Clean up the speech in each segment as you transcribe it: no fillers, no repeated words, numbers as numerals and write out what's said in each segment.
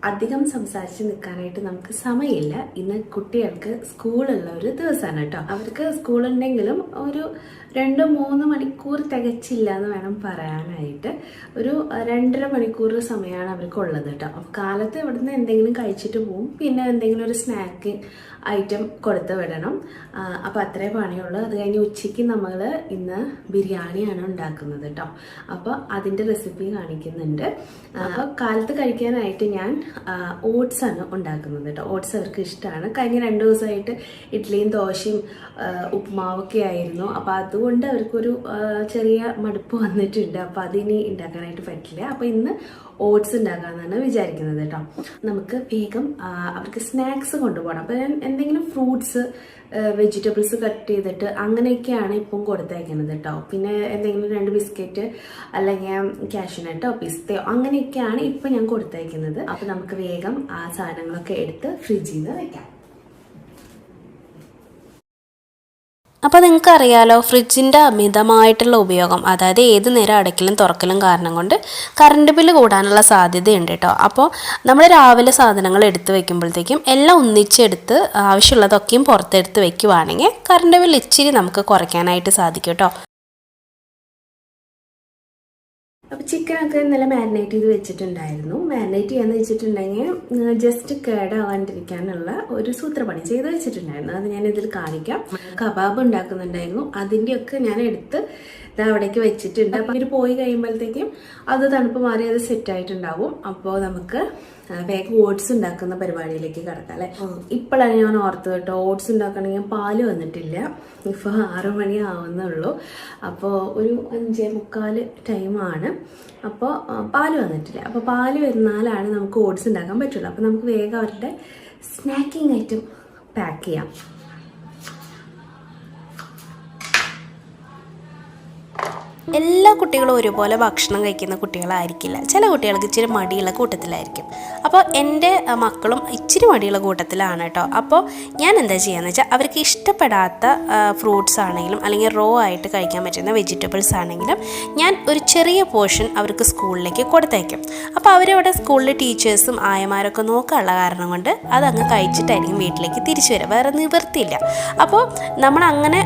അധികം സംസാരിച്ച് നിൽക്കാനായിട്ട് നമുക്ക് സമയമില്ല. ഇന്ന് കുട്ടികൾക്ക് സ്കൂളുള്ള ഒരു ദിവസമാണ് കേട്ടോ. അവർക്ക് സ്കൂളുണ്ടെങ്കിലും ഒരു 2-3 മണിക്കൂർ തികച്ചില്ല എന്ന് വേണം പറയാനായിട്ട്. ഒരു 2.5 മണിക്കൂർ സമയമാണ് അവർക്കുള്ളത് കേട്ടോ. അപ്പോൾ കാലത്ത് ഇവിടുന്ന് എന്തെങ്കിലും കഴിച്ചിട്ട് പോകും, പിന്നെ എന്തെങ്കിലും ഒരു സ്നാക്ക് ഐറ്റം കൊടുത്ത് വിടണം. അപ്പോൾ അത്രേ പണിയുള്ളൂ. അത് കഴിഞ്ഞ് ഉച്ചയ്ക്ക് നമ്മൾ ഇന്ന് ബിരിയാണിയാണ് ഉണ്ടാക്കുന്നത് കേട്ടോ. അപ്പോൾ അതിൻ്റെ റെസിപ്പി കാണിക്കുന്നുണ്ട്. അപ്പോൾ കാലത്ത് കഴിക്കാനായിട്ട് ഞാൻ ഓട്സ് ആണ് ഉണ്ടാക്കുന്നത് കേട്ടോ. ഓട്സ് അവർക്ക് ഇഷ്ടമാണ്. കഴിഞ്ഞ 2 ദിവസമായിട്ട് ഇഡ്ഡലിയും ദോശയും ഉപ്പുമാവൊക്കെ ആയിരുന്നു. അപ്പോൾ അതുകൊണ്ട് അവർക്കൊരു ചെറിയ മടുപ്പ് വന്നിട്ടുണ്ട്. അപ്പോൾ അതിനി ഉണ്ടാക്കാനായിട്ട് പറ്റില്ല. അപ്പോൾ ഇന്ന് ഓട്സ് ഉണ്ടാക്കാമെന്നാണ് വിചാരിക്കുന്നത് കേട്ടോ. നമുക്ക് വേഗം അവർക്ക് സ്നാക്സ് കൊണ്ടുപോകണം. അപ്പോൾ ഞാൻ എന്തെങ്കിലും ഫ്രൂട്ട്സ് വെജിറ്റബിൾസ് കട്ട് ചെയ്തിട്ട് അങ്ങനെയൊക്കെയാണ് ഇപ്പം കൊടുത്തയക്കുന്നത് കേട്ടോ. പിന്നെ എന്തെങ്കിലും 2 ബിസ്ക്കറ്റ് അല്ലെങ്കിൽ കാഷ്യൂനട്ടോ പിസ്തയോ അങ്ങനെയൊക്കെയാണ് ഇപ്പം ഞാൻ കൊടുത്തയക്കുന്നത്. അപ്പോൾ നമുക്ക് വേഗം ആ സാധനങ്ങളൊക്കെ എടുത്ത് ഫ്രിഡ്ജിൽ നിന്ന് വെക്കാം. അപ്പോൾ നിങ്ങൾക്കറിയാലോ, ഫ്രിഡ്ജിൻ്റെ അമിതമായിട്ടുള്ള ഉപയോഗം, അതായത് ഏത് നേരം അടയ്ക്കലും തുറക്കലും കാരണം കൊണ്ട് കറണ്ട് ബില്ല് കൂടാനുള്ള സാധ്യതയുണ്ട് കേട്ടോ. അപ്പോൾ നമ്മൾ രാവിലെ സാധനങ്ങൾ എടുത്ത് വയ്ക്കുമ്പോഴത്തേക്കും എല്ലാം ഒന്നിച്ചെടുത്ത് ആവശ്യമുള്ളതൊക്കെയും പുറത്തെടുത്ത് വയ്ക്കുവാണെങ്കിൽ കറണ്ട് ബില്ല് ഇച്ചിരി നമുക്ക് കുറയ്ക്കാനായിട്ട് സാധിക്കും കേട്ടോ. അപ്പോൾ ചിക്കനൊക്കെ ഇന്നലെ മാരിനേറ്റ് ചെയ്ത് വെച്ചിട്ടുണ്ടായിരുന്നു. മാരിനേറ്റ് ചെയ്യാന്ന് വെച്ചിട്ടുണ്ടെങ്കിൽ ജസ്റ്റ് കേടാവാണ്ടിരിക്കാനുള്ള ഒരു സൂത്രപ്പണി ചെയ്ത് വെച്ചിട്ടുണ്ടായിരുന്നു. അത് ഞാൻ ഇതിൽ കാണിക്കാം. കബാബ് ഉണ്ടാക്കുന്നുണ്ടായിരുന്നു. അതിൻ്റെയൊക്കെ ഞാൻ എടുത്ത് അവിടേക്ക് വെച്ചിട്ടുണ്ട്. അപ്പോൾ ഇവർ പോയി കഴിയുമ്പോഴത്തേക്കും അത് തണുപ്പ് മാറി അത് സെറ്റായിട്ടുണ്ടാവും. അപ്പോൾ നമുക്ക് വേഗം ഓട്സ് ഉണ്ടാക്കുന്ന പരിപാടിയിലേക്ക് കിടക്കാം അല്ലേ. ഇപ്പോഴാണ് ഞാൻ ഓർത്തത് കേട്ടോ, ഓട്സ് ഉണ്ടാക്കണമെങ്കിൽ പാല് വന്നിട്ടില്ല. ഇപ്പോൾ 6 മണി ആവുന്നുള്ളൂ. അപ്പോൾ ഒരു 5:45 ടൈമാണ്. അപ്പോൾ പാല് വന്നിട്ടില്ല. അപ്പോൾ പാല് വരുന്നാലാണ് നമുക്ക് ഓട്സ് ഉണ്ടാക്കാൻ പറ്റുള്ളൂ. അപ്പോൾ നമുക്ക് വേഗം അവരുടെ സ്നാക്കിംഗ് ഐറ്റം പാക്ക് ചെയ്യാം. എല്ലാ കുട്ടികളും ഒരുപോലെ ഭക്ഷണം കഴിക്കുന്ന കുട്ടികളായിരിക്കില്ല. ചില കുട്ടികൾക്ക് ഇച്ചിരി മടിയുള്ള കൂട്ടത്തിലായിരിക്കും. അപ്പോൾ എൻ്റെ മക്കളും ഇച്ചിരി മടിയുള്ള കൂട്ടത്തിലാണ് കേട്ടോ. അപ്പോൾ ഞാൻ എന്താ ചെയ്യുകയെന്ന് വെച്ചാൽ അവർക്ക് ഇഷ്ടപ്പെടാത്ത ഫ്രൂട്ട്സ് ആണെങ്കിലും അല്ലെങ്കിൽ റോ ആയിട്ട് കഴിക്കാൻ പറ്റുന്ന വെജിറ്റബിൾസ് ആണെങ്കിലും ഞാൻ ഒരു ചെറിയ പോർഷൻ അവർക്ക് സ്കൂളിലേക്ക് കൊടുത്തയക്കും. അപ്പോൾ അവരവിടെ സ്കൂളിലെ ടീച്ചേഴ്സും ആയമാരൊക്കെ നോക്കാനുള്ള കാരണം കൊണ്ട് അതങ്ങ് കഴിച്ചിട്ടായിരിക്കും വീട്ടിലേക്ക് തിരിച്ചു വരിക. വേറെ നിവൃത്തിയില്ല. അപ്പോൾ നമ്മൾ അങ്ങനെ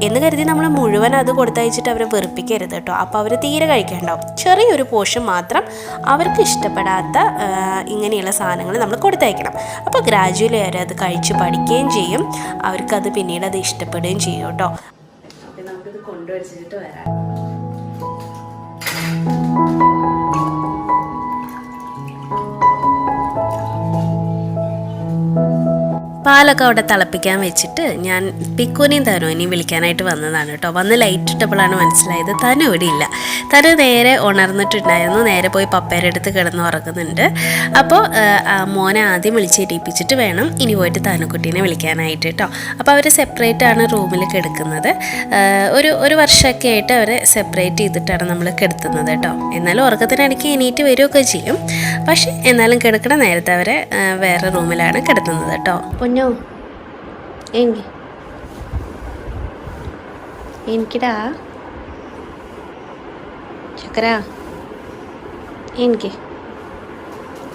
എന്ന് കരുതി നമ്മൾ മുഴുവൻ അത് കൊടുത്തയച്ചിട്ട് അവരെ വെറുപ്പിക്കരുത് കേട്ടോ. അപ്പോൾ അവർ തീരെ കഴിക്കാനുണ്ടാവും. ചെറിയൊരു പോർഷൻ മാത്രം അവർക്ക് ഇഷ്ടപ്പെടാത്ത ഇങ്ങനെയുള്ള സാധനങ്ങൾ നമ്മൾ കൊടുത്തയക്കണം. അപ്പോൾ ഗ്രാജുവലി അവർ അത് കഴിച്ച് പഠിക്കുകയും ചെയ്യും. അവർക്കത് പിന്നീട് അത് ഇഷ്ടപ്പെടുകയും ചെയ്യും കേട്ടോ. അപ്പോൾ നമുക്കിത് കൊണ്ടുവച്ചിട്ട് വരാം. പാലൊക്കെ അവിടെ തിളപ്പിക്കാൻ വെച്ചിട്ട് ഞാൻ പിക്കുനെയും തനുവിനെയും വിളിക്കാനായിട്ട് വന്നതാണ് കേട്ടോ. വന്ന് ലൈറ്റ് ഇട്ടപ്പോഴാണ് മനസ്സിലായത് തനു ഇവിടെ ഇല്ല. തനു നേരെ ഉണർന്നിട്ടുണ്ടായിരുന്നു. നേരെ പോയി പപ്പേരെ അടുത്ത് കിടന്ന് ഉറങ്ങുന്നുണ്ട്. അപ്പോൾ മോനെ ആദ്യം വിളിച്ചേരിപ്പിച്ചിട്ട് വേണം ഇനി പോയിട്ട് തനുക്കുട്ടീനെ വിളിക്കാനായിട്ട് കേട്ടോ. അപ്പോൾ അവർ സെപ്പറേറ്റ് ആണ് റൂമിൽ കിടക്കുന്നത്. ഒരു വർഷമൊക്കെ ആയിട്ട് അവരെ സെപ്പറേറ്റ് ചെയ്തിട്ടാണ് നമ്മൾ കിടത്തുന്നത് കേട്ടോ. എന്നാലും ഉറക്കത്തിനിടയ്ക്ക് എണീറ്റ് വരികയൊക്കെ ചെയ്യും. പക്ഷേ എന്നാലും കിടക്കണ നേരത്തെ അവരെ വേറെ റൂമിലാണ് കിടത്തുന്നത് കേട്ടോ. പൊന്നോ എനിക്കിടാ ചക്കര, എനിക്ക്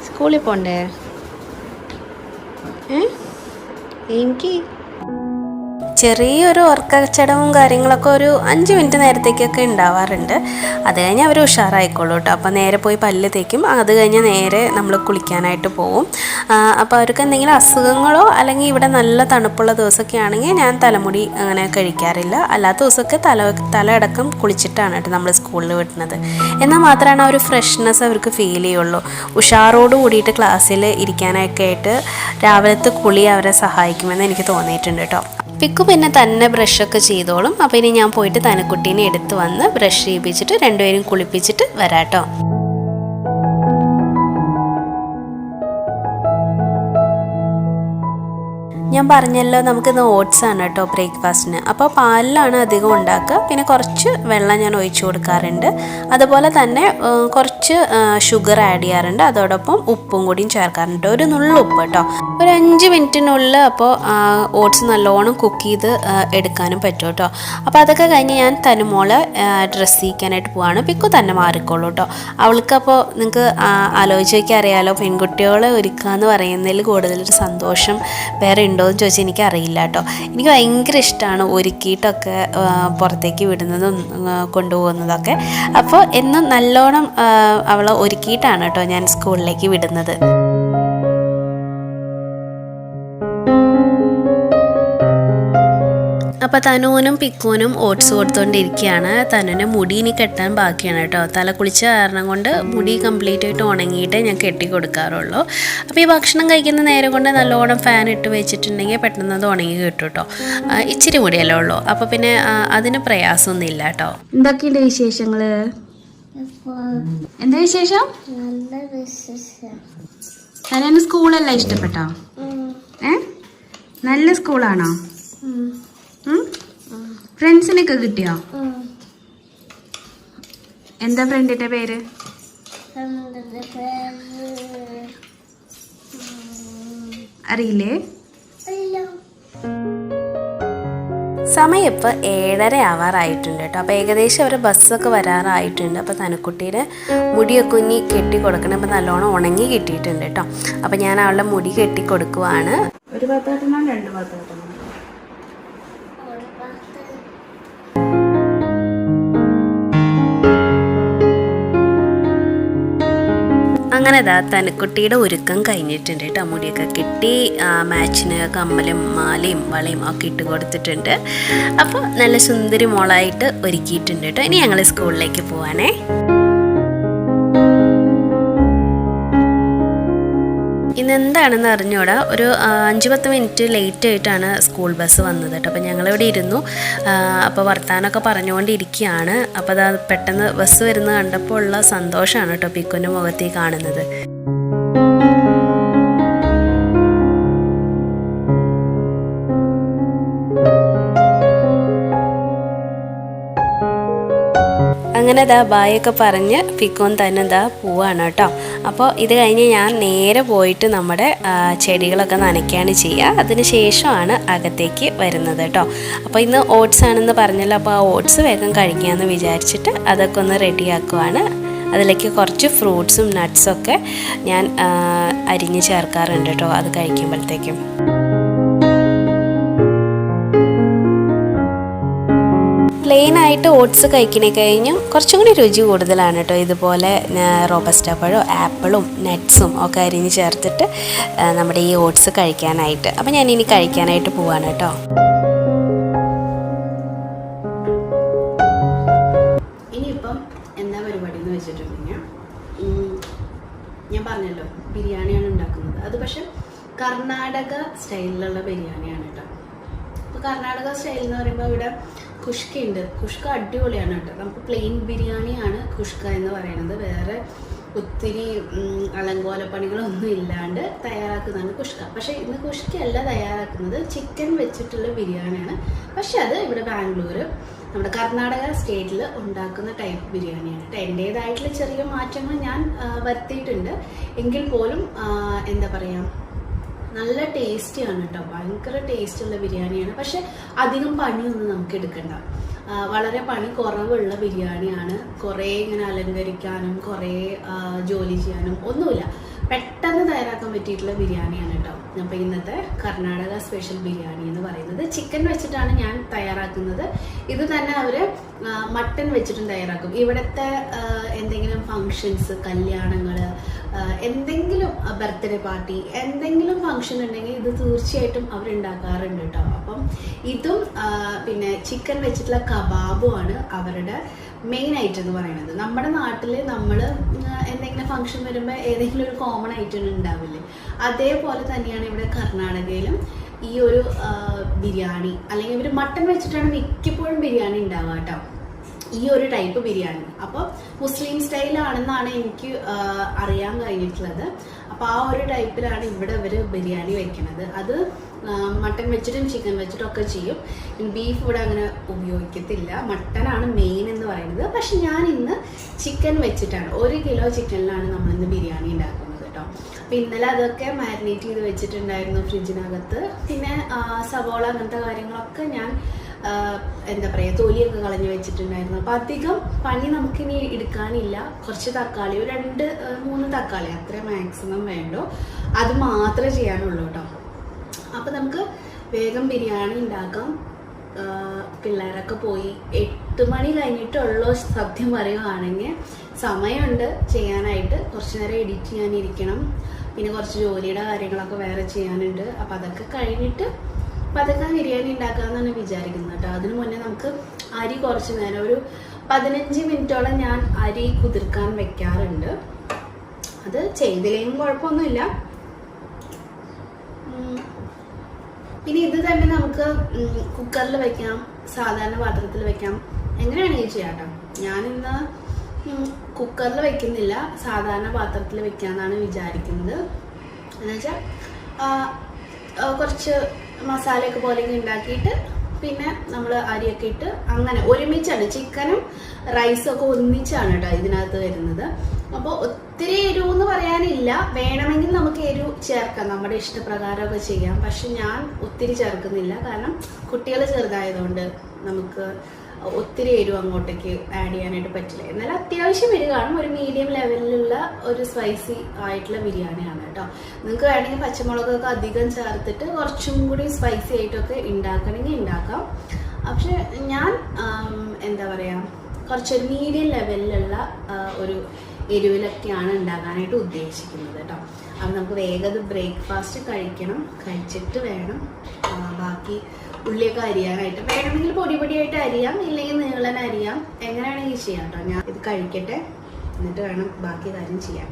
സ്കൂളിൽ പോണ്ടേ? എനിക്ക് ചെറിയൊരു ഉറക്കച്ചടവും കാര്യങ്ങളൊക്കെ ഒരു 5 മിനിറ്റ് നേരത്തേക്കൊക്കെ ഉണ്ടാവാറുണ്ട്. അത് കഴിഞ്ഞ് അവർ ഉഷാറായിക്കോളൂ കേട്ടോ. അപ്പോൾ നേരെ പോയി പല്ല് തേക്കും. അത് കഴിഞ്ഞ് നേരെ നമ്മൾ കുളിക്കാനായിട്ട് പോവും. അപ്പോൾ അവർക്ക് എന്തെങ്കിലും അസുഖങ്ങളോ അല്ലെങ്കിൽ ഇവിടെ നല്ല തണുപ്പുള്ള ദിവസമൊക്കെ ആണെങ്കിൽ ഞാൻ തലമുടി അങ്ങനെ കഴിക്കാറില്ല. അല്ലാത്ത ദിവസമൊക്കെ തലയടക്കം കുളിച്ചിട്ടാണ് കേട്ടോ നമ്മൾ സ്കൂളിൽ വിടുന്നത്. എന്നാൽ മാത്രമാണ് ആ ഒരു ഫ്രഷ്നെസ് അവർക്ക് ഫീൽ ചെയ്യുള്ളൂ. ഉഷാറോട് കൂടിയിട്ട് ക്ലാസ്സിൽ ഇരിക്കാനൊക്കെ ആയിട്ട് രാവിലത്തെ കുളി അവരെ സഹായിക്കുമെന്ന് എനിക്ക് തോന്നിയിട്ടുണ്ട് കേട്ടോ. പിക്കു പിന്നെ തന്നെ ബ്രഷൊക്കെ ചെയ്തോളും. അപ്പോൾ ഇനി ഞാൻ പോയിട്ട് തനക്കുട്ടീനെ എടുത്ത് വന്ന് ബ്രഷ് ചെയ്യിപ്പിച്ചിട്ട് 2 പേരും കുളിപ്പിച്ചിട്ട് വരാട്ടോ. ഞാൻ പറഞ്ഞല്ലോ നമുക്കിന്ന് ഓട്സ് ആണ് കേട്ടോ ബ്രേക്ക്ഫാസ്റ്റിന്. അപ്പോൾ പാലിലാണ് അധികം ഉണ്ടാക്കുക, പിന്നെ കുറച്ച് വെള്ളം ഞാൻ ഒഴിച്ചു കൊടുക്കാറുണ്ട്. അതുപോലെ തന്നെ കുറച്ച് ഷുഗർ ആഡ് ചെയ്യാറുണ്ട്, അതോടൊപ്പം ഉപ്പും കൂടിയും ചേർക്കാറുണ്ട്, ഒരു നുള്ളു ഉപ്പ് കേട്ടോ. ഒരു 5 മിനിറ്റിനുള്ളിൽ അപ്പോൾ ഓട്സ് നല്ലോണം കുക്ക് ചെയ്ത് എടുക്കാനും പറ്റും കേട്ടോ. അപ്പോൾ അതൊക്കെ കഴിഞ്ഞ് ഞാൻ തനുമോളെ ഡ്രസ്സ് ചെയ്യിക്കാനായിട്ട് പോവാണ്. പിക്കു തന്നെ മാറിക്കോളൂ കേട്ടോ. അവൾക്കപ്പോൾ നിങ്ങൾക്ക് ആലോചിച്ച് നോക്കിയാൽ അറിയാലോ, പെൺകുട്ടികളെ ഒരുക്കുക എന്ന് പറയുന്നതിൽ കൂടുതലൊരു സന്തോഷം വേറെ ഉണ്ടോ എന്ന് ചോദിച്ചാൽ എനിക്കറിയില്ല കേട്ടോ. എനിക്ക് ഭയങ്കര ഇഷ്ടമാണ് ഒരുക്കിയിട്ടൊക്കെ പുറത്തേക്ക് വിടുന്നതും കൊണ്ടുപോകുന്നതൊക്കെ. അപ്പോൾ എന്നും നല്ലോണം അവളെ ഒരുക്കിയിട്ടാണ് കേട്ടോ ഞാൻ സ്കൂളിലേക്ക് വിടുന്നത്. അപ്പോൾ തനുവിനും പിക്കുവിനും ഓട്സ് കൊടുത്തുകൊണ്ടിരിക്കുകയാണ്. തനുവിന് മുടി ഇനി കെട്ടാൻ ബാക്കിയാണ് കേട്ടോ. തല കുളിച്ച കാരണം കൊണ്ട് മുടി കംപ്ലീറ്റ് ആയിട്ട് ഉണങ്ങിയിട്ടേ ഞാൻ കെട്ടി കൊടുക്കാറുള്ളൂ. അപ്പോൾ ഈ ഭക്ഷണം കഴിക്കുന്ന നേരം കൊണ്ട് നല്ലോണം ഫാൻ ഇട്ട് വെച്ചിട്ടുണ്ടെങ്കിൽ പെട്ടെന്ന് അത് ഉണങ്ങി കിട്ടും കേട്ടോ. ഇച്ചിരി മുടിയല്ലേ ഉള്ളൂ, അപ്പോൾ പിന്നെ അതിന് പ്രയാസമൊന്നും ഇല്ല കേട്ടോ. എന്തൊക്കെയുണ്ട് വിശേഷങ്ങൾ? എന്താ വിശേഷം? തനുവിന് സ്കൂളെല്ലാം ഇഷ്ടപ്പെട്ടോ? നല്ല സ്കൂളാണോ? ഫ്രണ്ട്സിനൊക്കെ കിട്ടിയോ? എന്താ ഫ്രണ്ടിന്റെ പേര്? അറിയില്ലേ? സമയം ഇപ്പോൾ 7:30 ആവാറായിട്ടുണ്ട് കേട്ടോ. അപ്പോൾ ഏകദേശം അവരുടെ ബസ്സൊക്കെ വരാറായിട്ടുണ്ട്. അപ്പോൾ തനുക്കുട്ടിയുടെ മുടിയൊക്കെ ഇനി കെട്ടി കൊടുക്കണം. അപ്പോൾ നല്ലോണം ഉണങ്ങി കിട്ടിയിട്ടുണ്ട് കേട്ടോ. അപ്പോൾ ഞാൻ അവളുടെ മുടി കെട്ടി കൊടുക്കുവാണ്. ഒരു ഭാഗത്തോട്ടണോ 2 ഭാഗത്തോട്ടണോ? അങ്ങനെ തനുക്കുട്ടിയുടെ ഒരുക്കം കഴിഞ്ഞിട്ടുണ്ട് കേട്ടോ. മുടിയൊക്കെ കെട്ടി മാച്ചിന് കമ്മലും മാലയും വളയും ഒക്കെ ഇട്ട് കൊടുത്തിട്ടുണ്ട്. അപ്പോൾ നല്ല സുന്ദരി മോളായിട്ട് ഒരുക്കിയിട്ടുണ്ട് കേട്ടോ. ഇനി ഞങ്ങൾ സ്കൂളിലേക്ക് പോവാനേ. ഇന്നെന്താണെന്ന് അറിഞ്ഞൂടാ, ഒരു 5-10 മിനിറ്റ് ലേറ്റ് ആയിട്ടാണ് സ്കൂൾ ബസ് വന്നത് കേട്ടോ. അപ്പോൾ ഞങ്ങളിവിടെ ഇരുന്നു, അപ്പോൾ വർത്താനമൊക്കെ പറഞ്ഞുകൊണ്ടിരിക്കുകയാണ്. അപ്പോൾ അത് പെട്ടെന്ന് ബസ് വരുന്നത് കണ്ടപ്പോൾ ഉള്ള സന്തോഷമാണ് കേട്ടോ പിക്കുൻ്റെ മുഖത്തേക്ക് കാണുന്നത്. അങ്ങനെ ബായൊക്കെ പറഞ്ഞ് പിക്കോൻ തന്നെ പോവാണ് കേട്ടോ. അപ്പോൾ ഇത് കഴിഞ്ഞ് ഞാൻ നേരെ പോയിട്ട് നമ്മുടെ ചെടികളൊക്കെ നനയ്ക്കുകയാണ് ചെയ്യുക. അതിന് ശേഷമാണ് അകത്തേക്ക് വരുന്നത് കേട്ടോ. അപ്പോൾ ഇന്ന് ഓട്സ് ആണെന്ന് പറഞ്ഞല്ലോ, അപ്പോൾ ആ ഓട്സ് വേഗം കഴിക്കാമെന്ന് വിചാരിച്ചിട്ട് അതൊക്കെ ഒന്ന് റെഡിയാക്കുവാണ്. അതിലേക്ക് കുറച്ച് ഫ്രൂട്ട്സും നട്ട്സൊക്കെ ഞാൻ അരിഞ്ഞ് ചേർക്കാറുണ്ട് കേട്ടോ അത് കഴിക്കുമ്പോഴത്തേക്കും. പ്ലെയിനായിട്ട് ഓട്സ് കഴിക്കണേ കഴിഞ്ഞും കുറച്ചും കൂടി രുചി കൂടുതലാണ് കേട്ടോ. ഇതുപോലെ റോബസ്റ്റ പഴവും ആപ്പിളും നട്ട്സും ഒക്കെ അരിഞ്ഞ് ചേർത്തിട്ട് നമ്മുടെ ഈ ഓട്സ് കഴിക്കാനായിട്ട്. അപ്പോൾ ഞാൻ ഇനി കഴിക്കാനായിട്ട് പോവാണ് കേട്ടോ. ഇനിയിപ്പം എന്താ പരിപാടി എന്ന് വെച്ചിട്ടുണ്ടെങ്കിൽ, ഞാൻ പറഞ്ഞല്ലോ ബിരിയാണിയാണ് ഉണ്ടാക്കുന്നത്. അത് പക്ഷെ കർണാടക സ്റ്റൈലിലുള്ള ബിരിയാണിയാണ് കേട്ടോ. അപ്പോൾ കർണാടക സ്റ്റൈൽ എന്ന് പറയുമ്പോൾ ഇവിടെ കുഷ്ക ഉണ്ട്. കുഷ്ക അടിപൊളിയാണ് കേട്ടോ. നമുക്ക് പ്ലെയിൻ ബിരിയാണിയാണ് കുഷ്ക എന്ന് പറയുന്നത്. വേറെ ഒത്തിരി അലങ്കോലപ്പണികളൊന്നും ഇല്ലാണ്ട് തയ്യാറാക്കുന്നതാണ് കുഷ്ക. പക്ഷേ ഇന്ന് കുഷ്കയല്ല തയ്യാറാക്കുന്നത്, ചിക്കൻ വെച്ചിട്ടുള്ള ബിരിയാണിയാണ്. പക്ഷെ അത് ഇവിടെ ബാംഗ്ലൂർ നമ്മുടെ കർണാടക സ്റ്റേറ്റിൽ ഉണ്ടാക്കുന്ന ടൈപ്പ് ബിരിയാണിയാണ്. എൻ്റേതായിട്ടുള്ള ചെറിയ മാറ്റങ്ങൾ ഞാൻ വരുത്തിയിട്ടുണ്ട്. എങ്കിൽ പോലും എന്താ പറയുക, നല്ല ടേസ്റ്റിയാണ് കേട്ടോ. ഭയങ്കര ടേസ്റ്റുള്ള ബിരിയാണിയാണ്. പക്ഷെ അധികം പണിയൊന്നും നമുക്ക് എടുക്കണ്ട. വളരെ പണി കുറവുള്ള ബിരിയാണിയാണ്. കുറേ ഇങ്ങനെ അലങ്കരിക്കാനും കുറേ ജോലി ചെയ്യാനും ഒന്നുമില്ല. പെട്ടെന്ന് തയ്യാറാക്കാൻ പറ്റിയിട്ടുള്ള ബിരിയാണിയാണ് കേട്ടോ. അപ്പോൾ ഇന്നത്തെ കർണാടക സ്പെഷ്യൽ ബിരിയാണി എന്ന് പറയുന്നത് ചിക്കൻ വെച്ചിട്ടാണ് ഞാൻ തയ്യാറാക്കുന്നത്. ഇത് തന്നെ അവർ മട്ടൻ വെച്ചിട്ടും തയ്യാറാക്കും. ഇവിടുത്തെ എന്തെങ്കിലും ഫങ്ഷൻസ്, കല്യാണങ്ങൾ, എന്തെങ്കിലും ബർത്ത്ഡേ പാർട്ടി, എന്തെങ്കിലും ഫങ്ഷൻ ഉണ്ടെങ്കിൽ ഇത് തീർച്ചയായിട്ടും അവരുണ്ടാക്കാറുണ്ട് കേട്ടോ. അപ്പം ഇതും പിന്നെ ചിക്കൻ വെച്ചിട്ടുള്ള കബാബുമാണ് അവരുടെ മെയിൻ ഐറ്റം എന്ന് പറയുന്നത്. നമ്മുടെ നാട്ടിൽ നമ്മൾ എന്തെങ്കിലും ഫങ്ഷൻ വരുമ്പോൾ ഏതെങ്കിലും ഒരു കോമൺ ഐറ്റം ഉണ്ടാവില്ലേ, അതേപോലെ തന്നെയാണ് ഇവിടെ കർണാടകയിലും ഈ ഒരു ബിരിയാണി. അല്ലെങ്കിൽ ഇവർ മട്ടൻ വെച്ചിട്ടാണ് മിക്കപ്പോഴും ബിരിയാണി ഉണ്ടാവുക കേട്ടോ. ഈ ഒരു ടൈപ്പ് ബിരിയാണി. അപ്പോൾ മുസ്ലിം സ്റ്റൈലാണെന്നാണ് എനിക്ക് അറിയാൻ കഴിഞ്ഞിട്ടുള്ളത്. അപ്പോൾ ആ ഒരു ടൈപ്പിലാണ് ഇവിടെ ഇവർ ബിരിയാണി വെക്കുന്നത്. അത് മട്ടൺ വെച്ചിട്ടും ചിക്കൻ വെച്ചിട്ടും ഒക്കെ ചെയ്യും. ബീഫ് ഇവിടെ അങ്ങനെ ഉപയോഗിക്കത്തില്ല. മട്ടനാണ് മെയിൻ എന്ന് പറയുന്നത്. പക്ഷെ ഞാൻ ഇന്ന് ചിക്കൻ വെച്ചിട്ടാണ്, 1 കിലോ ചിക്കനിലാണ് നമ്മളിന്ന് ബിരിയാണി ഉണ്ടാക്കുന്നത് കേട്ടോ. അപ്പം ഇന്നലെ അതൊക്കെ മാരിനേറ്റ് ചെയ്ത് വെച്ചിട്ടുണ്ടായിരുന്നു ഫ്രിഡ്ജിനകത്ത്. പിന്നെ സവോള അങ്ങനത്തെ കാര്യങ്ങളൊക്കെ ഞാൻ എന്താ പറയുക തൊലിയൊക്കെ കളഞ്ഞ് വെച്ചിട്ടുണ്ടായിരുന്നു. അപ്പം അധികം പണി നമുക്കിനി എടുക്കാനില്ല. കുറച്ച് തക്കാളി, ഒരു 2-3 തക്കാളി അത്ര മാക്സിമം വേണ്ടോ, അത് മാത്രമേ ചെയ്യാനുള്ളൂ കേട്ടോ. അപ്പം നമുക്ക് വേഗം ബിരിയാണി ഉണ്ടാക്കാം. പിള്ളേരൊക്കെ പോയി 8 മണി കഴിഞ്ഞിട്ടുള്ളൂ സത്യം പറയുകയാണെങ്കിൽ. സമയമുണ്ട് ചെയ്യാനായിട്ട്. കുറച്ച് നേരം എഡിറ്റ് ചെയ്യാനിരിക്കണം. പിന്നെ കുറച്ച് ജോലിയുടെ കാര്യങ്ങളൊക്കെ വേറെ ചെയ്യാനുണ്ട്. അപ്പം അതൊക്കെ കഴിഞ്ഞിട്ട് പതുക്കെ ബിരിയാണി ഉണ്ടാക്കാമെന്നാണ് വിചാരിക്കുന്നത് കേട്ടോ. അതിനു മുന്നേ നമുക്ക് അരി കുറച്ച് നേരം, ഒരു 15 മിനിറ്റോളം ഞാൻ അരി കുതിർക്കാൻ വെക്കാറുണ്ട്. അത് ചെയ്തില്ലെങ്കിലും കുഴപ്പമൊന്നുമില്ല. പിന്നെ ഇത് തന്നെ നമുക്ക് കുക്കറിൽ വെക്കാം, സാധാരണ പാത്രത്തിൽ വെക്കാം, എങ്ങനെയാണെങ്കിൽ ചെയ്യാം കേട്ടോ. ഞാനിന്ന് കുക്കറിൽ വെക്കുന്നില്ല, സാധാരണ പാത്രത്തിൽ വെക്കാമെന്നാണ് വിചാരിക്കുന്നത്. എന്നുവെച്ചാൽ കുറച്ച് മസാലയൊക്കെ പോലെയൊക്കെ ഉണ്ടാക്കിയിട്ട് പിന്നെ നമ്മൾ അരിയൊക്കെ ഇട്ട് അങ്ങനെ ഒരുമിച്ചാണ്. ചിക്കനും റൈസും ഒക്കെ ഒന്നിച്ചാണ് കേട്ടോ ഇതിനകത്ത് വരുന്നത്. അപ്പോൾ ഒത്തിരി എരിവ് എന്ന് പറയാനില്ല. വേണമെങ്കിൽ നമുക്ക് എരിവ് ചേർക്കാം, നമ്മുടെ ഇഷ്ടപ്രകാരമൊക്കെ ചെയ്യാം. പക്ഷെ ഞാൻ ഒത്തിരി ചേർക്കുന്നില്ല. കാരണം കുട്ടികൾ ചെറുതായതുകൊണ്ട് നമുക്ക് ഒത്തിരി എരിവ് അങ്ങോട്ടേക്ക് ആഡ് ചെയ്യാനായിട്ട് പറ്റില്ല. എന്നാൽ അത്യാവശ്യം എരിവ് കാണും. ഒരു മീഡിയം ലെവലിലുള്ള ഒരു സ്പൈസി ആയിട്ടുള്ള ബിരിയാണിയാണ് കേട്ടോ. നിങ്ങൾക്ക് വേണമെങ്കിൽ പച്ചമുളകൊക്കെ അധികം ചേർത്തിട്ട് കുറച്ചും കൂടി സ്പൈസി ആയിട്ടൊക്കെ ഉണ്ടാക്കണമെങ്കിൽ ഉണ്ടാക്കാം. പക്ഷെ ഞാൻ എന്താ പറയുക കുറച്ചൊരു മീഡിയം ലെവലിലുള്ള ഒരു എരിവിലൊക്കെയാണ് ഉണ്ടാക്കാനായിട്ട് ഉദ്ദേശിക്കുന്നത് കേട്ടോ. അപ്പം നമുക്ക് വേഗം ബ്രേക്ക്ഫാസ്റ്റ് കഴിക്കണം. കഴിച്ചിട്ട് വേണം ബാക്കി ഉള്ളിയൊക്കെ അരിയാനായിട്ട്. വേണമെങ്കിൽ പൊടിയായിട്ട് അരിയാം, ഇല്ലെങ്കിൽ നീളൻ അരിയാം, എങ്ങനെയാണെങ്കിൽ ചെയ്യാം കേട്ടോ. ഞാൻ ഇത് കഴിക്കട്ടെ, എന്നിട്ട് വേണം ബാക്കി കാര്യം ചെയ്യാൻ.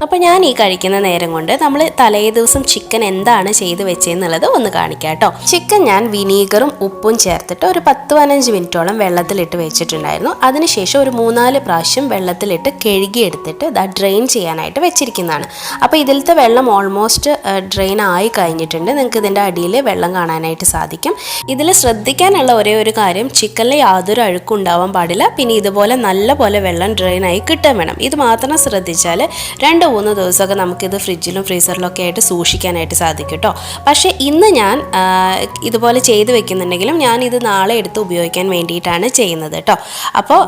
അപ്പോൾ ഞാൻ ഈ കഴിക്കുന്ന നേരം കൊണ്ട് നമ്മൾ തലേ ദിവസം ചിക്കൻ എന്താണ് ചെയ്ത് വെച്ചതെന്നുള്ളത് ഒന്ന് കാണിക്കാം കേട്ടോ. ചിക്കൻ ഞാൻ വിനീഗറും ഉപ്പും ചേർത്തിട്ട് ഒരു 10-15 മിനിറ്റോളം വെള്ളത്തിലിട്ട് വെച്ചിട്ടുണ്ടായിരുന്നു. അതിനുശേഷം ഒരു 3-4 പ്രാവശ്യം വെള്ളത്തിലിട്ട് കഴുകിയെടുത്തിട്ട് ഡ്രെയിൻ ചെയ്യാനായിട്ട് വെച്ചിരിക്കുന്നതാണ്. അപ്പോൾ ഇതിലത്തെ വെള്ളം ഓൾമോസ്റ്റ് ഡ്രെയിൻ ആയി കഴിഞ്ഞിട്ടുണ്ട്. നിങ്ങൾക്ക് ഇതിൻ്റെ അടിയിൽ വെള്ളം കാണാനായിട്ട് സാധിക്കും. ഇതിൽ ശ്രദ്ധിക്കാനുള്ള ഒരേ ഒരു കാര്യം, ചിക്കനിൽ യാതൊരു അഴുക്കും ഉണ്ടാവാൻ പാടില്ല. പിന്നെ ഇതുപോലെ നല്ല പോലെ വെള്ളം ഡ്രെയിനായി കിട്ടാൻ വേണം. ഇത് മാത്രം ശ്രദ്ധിച്ചാൽ 2-3 ദിവസമൊക്കെ നമുക്കിത് ഫ്രിഡ്ജിലും ഫ്രീസറിലൊക്കെ ആയിട്ട് സൂക്ഷിക്കാനായിട്ട് സാധിക്കും കേട്ടോ. പക്ഷേ ഇന്ന് ഞാൻ ഇതുപോലെ ചെയ്ത് വെക്കുന്നുണ്ടെങ്കിലും ഞാൻ ഇത് നാളെ എടുത്ത് ഉപയോഗിക്കാൻ വേണ്ടിയിട്ടാണ് ചെയ്യുന്നത് കേട്ടോ. അപ്പോൾ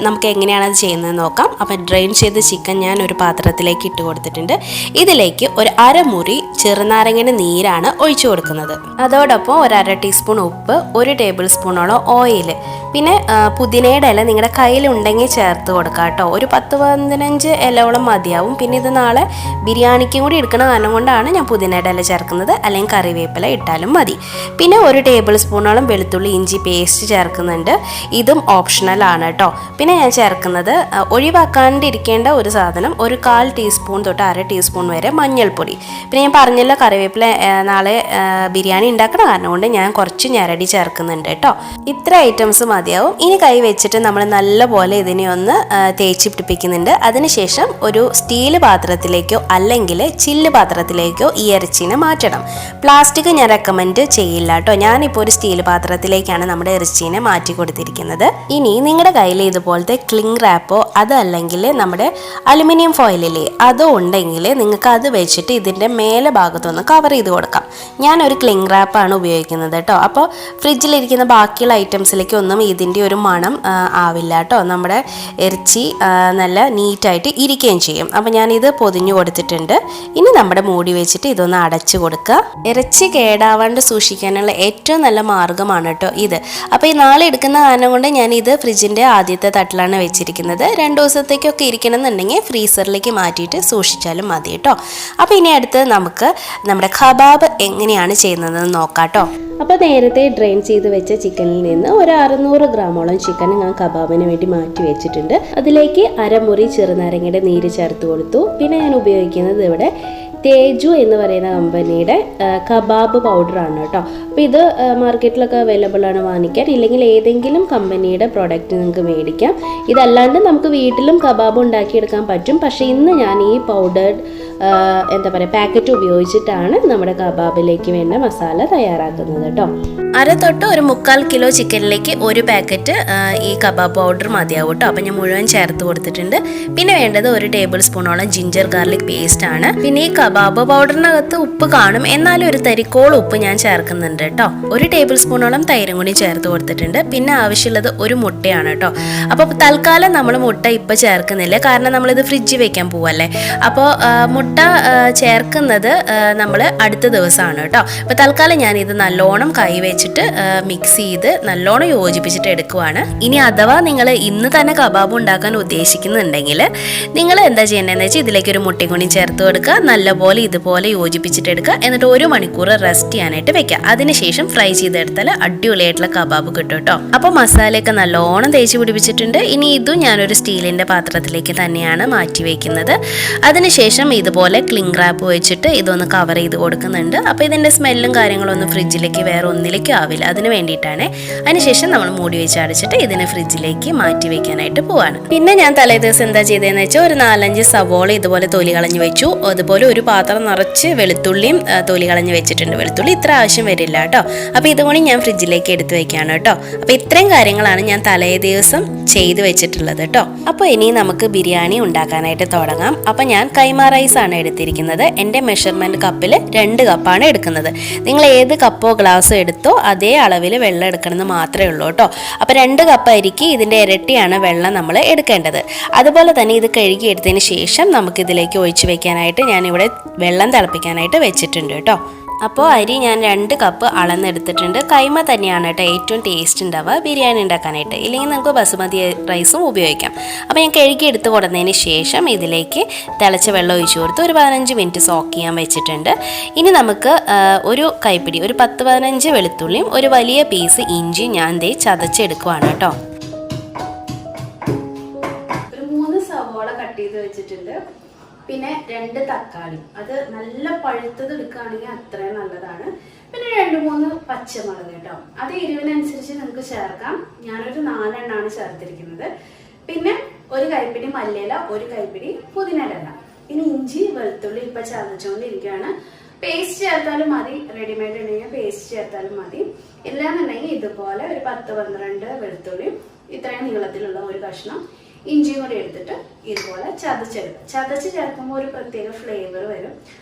നമുക്ക് എങ്ങനെയാണ് അത് ചെയ്യുന്നത് നോക്കാം. അപ്പോൾ ഡ്രെയിൻ ചെയ്ത ചിക്കൻ ഞാൻ ഒരു പാത്രത്തിലേക്ക് ഇട്ട് കൊടുത്തിട്ടുണ്ട്. ഇതിലേക്ക് ഒരു 1/2 മുറി ചെറുനാരങ്ങയുടെ നീരാണ് ഒഴിച്ചു കൊടുക്കുന്നത്. അതോടൊപ്പം ഒരു 1/2 ടീസ്പൂൺ ഉപ്പ്, 1 ടേബിൾ സ്പൂണോളം ഓയിൽ, പിന്നെ പുതിനയുടെ ഇല നിങ്ങളുടെ കയ്യിലുണ്ടെങ്കിൽ ചേർത്ത് കൊടുക്കാം കേട്ടോ. ഒരു 10-15 ഇലയോളം മതിയാവും. പിന്നെ ഇത് നാളെ ബിരിയാണിക്കും കൂടി എടുക്കണ കാരണം കൊണ്ടാണ് ഞാൻ പുതിനയുടെ ഇല ചേർക്കുന്നത്, അല്ലെങ്കിൽ കറിവേപ്പില ഇട്ടാലും മതി. പിന്നെ 1 ടേബിൾ സ്പൂണോളം വെളുത്തുള്ളി ഇഞ്ചി പേസ്റ്റ് ചേർക്കുന്നുണ്ട്. ഇതും ഓപ്ഷണൽ ആണ് കേട്ടോ. പിന്നെ ഞാൻ ചേർക്കുന്നത് ഒഴിവാക്കാണ്ടിരിക്കേണ്ട ഒരു സാധനം, ഒരു 1/4 ടീസ്പൂൺ തൊട്ട് 1/2 ടീസ്പൂൺ വരെ മഞ്ഞൾപ്പൊടി. പിന്നെ ഞാൻ പറഞ്ഞല്ലോ കറിവേപ്പില നാളെ ബിരിയാണി ഉണ്ടാക്കണ കാരണം കൊണ്ട് ഞാൻ കുറച്ച് ഞരടി ചേർക്കുന്നുണ്ട് കേട്ടോ. ഇത്ര ഐറ്റംസ് മതിയാവും. ഇനി കൈ വെച്ചിട്ട് നമ്മൾ നല്ലപോലെ ഇതിനെ ഒന്ന് തേച്ച് പിടിപ്പിക്കുന്നുണ്ട്. അതിനുശേഷം ഒരു സ്റ്റീൽ പാത്രത്തിലേക്കോ അല്ലെങ്കിൽ ചില്ല് പാത്രത്തിലേക്കോ ഈ ഇറച്ചിനെ മാറ്റണം. പ്ലാസ്റ്റിക് ഞാൻ റെക്കമെൻഡ് ചെയ്യില്ല കേട്ടോ. ഞാനിപ്പോൾ ഒരു സ്റ്റീൽ പാത്രത്തിലേക്കാണ് നമ്മുടെ ഇറച്ചിനെ മാറ്റി കൊടുത്തിരിക്കുന്നത്. ഇനി നിങ്ങളുടെ കയ്യിൽ ഇതുപോലത്തെ ക്ലിംഗ് റാപ്പോ അതല്ലെങ്കിൽ നമ്മുടെ അലുമിനിയം ഫോയിലില്ലേ അതോ ഉണ്ടെങ്കിൽ നിങ്ങൾക്ക് അത് വെച്ചിട്ട് ഇതിൻ്റെ മേലെ ഭാഗത്തൊന്ന് കവർ ചെയ്ത് കൊടുക്കാം. ഞാനൊരു ക്ലിംഗ് റാപ്പാണ് ഉപയോഗിക്കുന്നത് കേട്ടോ. അപ്പോൾ ഫ്രിഡ്ജിലിരിക്കുന്ന ബാക്കിയുള്ള ഐറ്റംസിലേക്ക് ഒന്നും ഇതിൻ്റെ ഒരു മണം ആവില്ല കേട്ടോ. നമ്മുടെ ഇറച്ചി നല്ല നീറ്റായിട്ട് ഇരിക്കുകയും ചെയ്യും. അപ്പോൾ ഞാനിത് പൊതിഞ്ഞു കൊടുത്തിട്ടുണ്ട്. ഇനി നമ്മുടെ മൂടി വെച്ചിട്ട് ഇതൊന്ന് അടച്ചു കൊടുക്കുക. ഇറച്ചി കേടാവാണ്ട് സൂക്ഷിക്കാനുള്ള ഏറ്റവും നല്ല മാർഗ്ഗമാണ് കേട്ടോ ഇത്. അപ്പോൾ ഈ നാളെ എടുക്കുന്ന കാരണം കൊണ്ട് ഞാനിത് ഫ്രിഡ്ജിൻ്റെ ആദ്യത്തെ തട്ടിലാണ് വെച്ചിരിക്കുന്നത്. 2 ദിവസത്തേക്കൊക്കെ ഇരിക്കണമെന്നുണ്ടെങ്കിൽ ഫ്രീസറിലേക്ക് മാറ്റിയിട്ട് സൂക്ഷിച്ചാലും മതി കേട്ടോ. അപ്പോൾ ഇനി അടുത്ത് നമുക്ക് നമ്മുടെ കബാബ് എങ്ങനെയാണ് ചെയ്യുന്നതെന്ന് നോക്കാം കേട്ടോ. അപ്പോൾ നേരത്തെ ഡ്രെയിൻ ചെയ്ത് വെച്ച ചിക്കനിൽ നിന്ന് ഒരു 600 ഗ്രാമോളം ചിക്കൻ ഞാൻ കബാബിന് വേണ്ടി മാറ്റി വെച്ചിട്ടുണ്ട്. അതിലേക്ക് 1/2 മുറി ചെറുനാരങ്ങയുടെ നീര് ചേർത്ത് കൊടുത്തു. പിന്നെ ഞാൻ ഉപയോഗിക്കുന്നത് ഇവിടെ തേജു എന്ന് പറയുന്ന കമ്പനിയുടെ കബാബ് പൗഡറാണ് കേട്ടോ. അപ്പോൾ ഇത് മാർക്കറ്റിലൊക്കെ അവൈലബിൾ ആണ് വാങ്ങിക്കാൻ, ഇല്ലെങ്കിൽ ഏതെങ്കിലും കമ്പനിയുടെ പ്രോഡക്റ്റ് നിങ്ങൾക്ക് മേടിക്കാം. ഇതല്ലാണ്ട് നമുക്ക് വീട്ടിലും കബാബ് ഉണ്ടാക്കിയെടുക്കാൻ പറ്റും. പക്ഷേ ഇന്ന് ഞാൻ ഈ പൗഡർ പാക്കറ്റ് ഉപയോഗിച്ചിട്ടാണ് നമ്മുടെ കബാബിലേക്ക് വേണ്ട മസാല തയ്യാറാക്കുന്നത് കേട്ടോ. 1/2 തൊട്ട് 1/4 കിലോ ചിക്കനിലേക്ക് 1 പാക്കറ്റ് ഈ കബാബ് പൗഡർ മതിയാവും കേട്ടോ. അപ്പം ഞാൻ മുഴുവൻ ചേർത്ത് കൊടുത്തിട്ടുണ്ട്. പിന്നെ വേണ്ടത് 1 ടേബിൾ സ്പൂണോളം ജിഞ്ചർ ഗാർലിക് പേസ്റ്റ് ആണ്. പിന്നെ ഈ കബാബ് പൗഡറിനകത്ത് ഉപ്പ് കാണും, എന്നാലും ഒരു തരിക്കോളം ഉപ്പ് ഞാൻ ചേർക്കുന്നുണ്ട് കേട്ടോ. 1 ടേബിൾ സ്പൂണോളം തൈരും കൂടി ചേർത്ത് കൊടുത്തിട്ടുണ്ട്. പിന്നെ ആവശ്യമുള്ളത് 1 മുട്ടയാണ് കേട്ടോ. അപ്പോൾ തൽക്കാലം നമ്മൾ മുട്ട ഇപ്പം ചേർക്കുന്നില്ല, കാരണം നമ്മളിത് ഫ്രിഡ്ജിൽ വെക്കാൻ പോവല്ലേ. അപ്പോൾ മുട്ട ചേർക്കുന്നത് നമ്മൾ അടുത്ത ദിവസമാണ് കേട്ടോ. അപ്പോൾ തൽക്കാലം ഞാനിത് നല്ലോണം കൈവച്ചിട്ട് മിക്സ് ചെയ്ത് നല്ലോണം യോജിപ്പിച്ചിട്ട് എടുക്കുവാണ്. ഇനി അഥവാ നിങ്ങൾ ഇന്ന് തന്നെ കബാബ് ഉണ്ടാക്കാൻ ഉദ്ദേശിക്കുന്നുണ്ടെങ്കിൽ നിങ്ങൾ എന്താ ചെയ്യേണ്ടതെന്ന് വെച്ചാൽ ഇതിലേക്ക് 1 മുട്ടയും കൂടി ചേർത്ത് കൊടുക്കുക, നല്ലപോലെ ഇതുപോലെ യോജിപ്പിച്ചിട്ട് എടുക്കുക. എന്നിട്ട് 1 മണിക്കൂർ റെസ്റ്റ് ചെയ്യാനായിട്ട് വെക്കുക. അതിനുശേഷം ഫ്രൈ ചെയ്തെടുത്താൽ അടിപൊളിയായിട്ടുള്ള കബാബ് കിട്ടും കേട്ടോ. അപ്പോൾ മസാലയൊക്കെ നല്ലോണം തേച്ച് പിടിപ്പിച്ചിട്ടുണ്ട്. ഇനി ഇതും ഞാനൊരു സ്റ്റീലിൻ്റെ പാത്രത്തിലേക്ക് തന്നെയാണ് മാറ്റി വയ്ക്കുന്നത്. അതിനുശേഷം ഇതുപോലെ ക്ലിംഗ് റാപ്പ് വെച്ചിട്ട് ഇതൊന്ന് കവർ ചെയ്ത് കൊടുക്കുന്നുണ്ട്. അപ്പോൾ ഇതിൻ്റെ സ്മെല്ലും കാര്യങ്ങളൊന്നും ഫ്രിഡ്ജിലേക്ക് വേറെ ഒന്നിലേക്കും ആവില്ല, അതിന് വേണ്ടിയിട്ടാണ്. അതിനുശേഷം നമ്മൾ മൂടി വെച്ച് അടച്ചിട്ട് ഇതിനെ ഫ്രിഡ്ജിലേക്ക് മാറ്റി വെക്കാനായിട്ട് പോവാണ്. പിന്നെ ഞാൻ തലേ ദിവസം എന്താ ചെയ്തതെന്ന് വെച്ചാൽ ഒരു 4-5 സവോള ഇതുപോലെ തൊലി കളഞ്ഞ് വെച്ചു. അതുപോലെ ഒരു പാത്രം നിറച്ച് വെളുത്തുള്ളിയും തൊലി കളഞ്ഞ് വെച്ചിട്ടുണ്ട്. വെളുത്തുള്ളി ഇത്ര ആവശ്യം വരില്ല കേട്ടോ. അപ്പോൾ ഇതുകൂടി ഞാൻ ഫ്രിഡ്ജിലേക്ക് എടുത്ത് വെക്കുകയാണ് കേട്ടോ. അപ്പോൾ ഇത്രയും കാര്യങ്ങളാണ് ഞാൻ തലേ ദിവസം ചെയ്ത് വെച്ചിട്ടുള്ളത് കേട്ടോ. അപ്പോൾ ഇനി നമുക്ക് ബിരിയാണി ഉണ്ടാക്കാനായിട്ട് തുടങ്ങാം. അപ്പോൾ ഞാൻ കൈമ റൈസ് ആണ് എടുത്തിരിക്കുന്നത്. എൻ്റെ മെഷർമെൻറ്റ് കപ്പിൽ 2 കപ്പാണ് എടുക്കുന്നത്. നിങ്ങൾ ഏത് കപ്പോ ഗ്ലാസ്സോ എടുത്തോ അതേ അളവിൽ വെള്ളം എടുക്കണമെന്ന് മാത്രമേ ഉള്ളൂ കേട്ടോ. അപ്പോൾ 2 കപ്പ് അരിക്ക് ഇതിൻ്റെ ഇരട്ടിയാണ് വെള്ളം നമ്മൾ എടുക്കേണ്ടത്. അതുപോലെ തന്നെ ഇത് കഴുകി എടുത്തതിന് ശേഷം നമുക്കിതിലേക്ക് ഒഴിച്ച് വെക്കാനായിട്ട് ഞാനിവിടെ വെള്ളം തിളപ്പിക്കാനായിട്ട് വെച്ചിട്ടുണ്ട് കേട്ടോ. അപ്പോൾ അരി ഞാൻ 2 കപ്പ് അളന്നെടുത്തിട്ടുണ്ട്. കൈമ തന്നെയാണ് കേട്ടോ ഏറ്റവും ടേസ്റ്റ് ഉണ്ടാവുക ബിരിയാണി ഉണ്ടാക്കാനായിട്ട്, ഇല്ലെങ്കിൽ നമുക്ക് ബസുമതി റൈസും ഉപയോഗിക്കാം. അപ്പോൾ ഞാൻ കഴുകി എടുത്ത് കൊടുത്തതിന് ശേഷം ഇതിലേക്ക് തിളച്ച വെള്ളം ഒഴിച്ചു കൊടുത്ത് ഒരു 15 മിനിറ്റ് സോക്ക് ചെയ്യാൻ വെച്ചിട്ടുണ്ട്. ഇനി നമുക്ക് ഒരു കൈപ്പിടി, ഒരു 10-15 വെളുത്തുള്ളിയും ഒരു വലിയ പീസ് ഇഞ്ചി ഞാൻ ചതച്ചെടുക്കുവാണ് കേട്ടോ. ഒരു 3 സവോള കട്ട് ചെയ്ത് വെച്ചിട്ടുണ്ട്. പിന്നെ 2 തക്കാളി, അത് നല്ല പഴുത്തത് എടുക്കുകയാണെങ്കിൽ അത്രയും നല്ലതാണ്. പിന്നെ 2-3 പച്ചമുളക് കേട്ടോ. അത് എരിവിനനുസരിച്ച് നമുക്ക് ചേർക്കാം. ഞാനൊരു 4 എണ്ണമാണ് ചേർത്തിരിക്കുന്നത്. പിന്നെ 1 കൈപ്പിടി മല്ലിയില, 1 കൈപ്പിടി പുതിനയില. ഇനി ഇഞ്ചി വെളുത്തുള്ളി ഇപ്പൊ ചതച്ചുകൊണ്ടിരിക്കുകയാണ്. പേസ്റ്റ് ചേർത്താലും മതി, റെഡിമെയ്ഡ് ഉണ്ടെങ്കിൽ പേസ്റ്റ് ചേർത്താലും മതി. ഇല്ലാന്നുണ്ടെങ്കിൽ ഇതുപോലെ ഒരു 10-12 വെളുത്തുള്ളി ഇത്രയും നീളത്തിലുള്ള 1 കഷ്ണം ഇഞ്ചിയും കൂടി എടുത്തിട്ട് ഇതുപോലെ ചതച്ചെടുക്കുക. ചതച്ച് ചേർക്കുമ്പോൾ ഒരു പ്രത്യേക ഫ്ലേവർ വരും.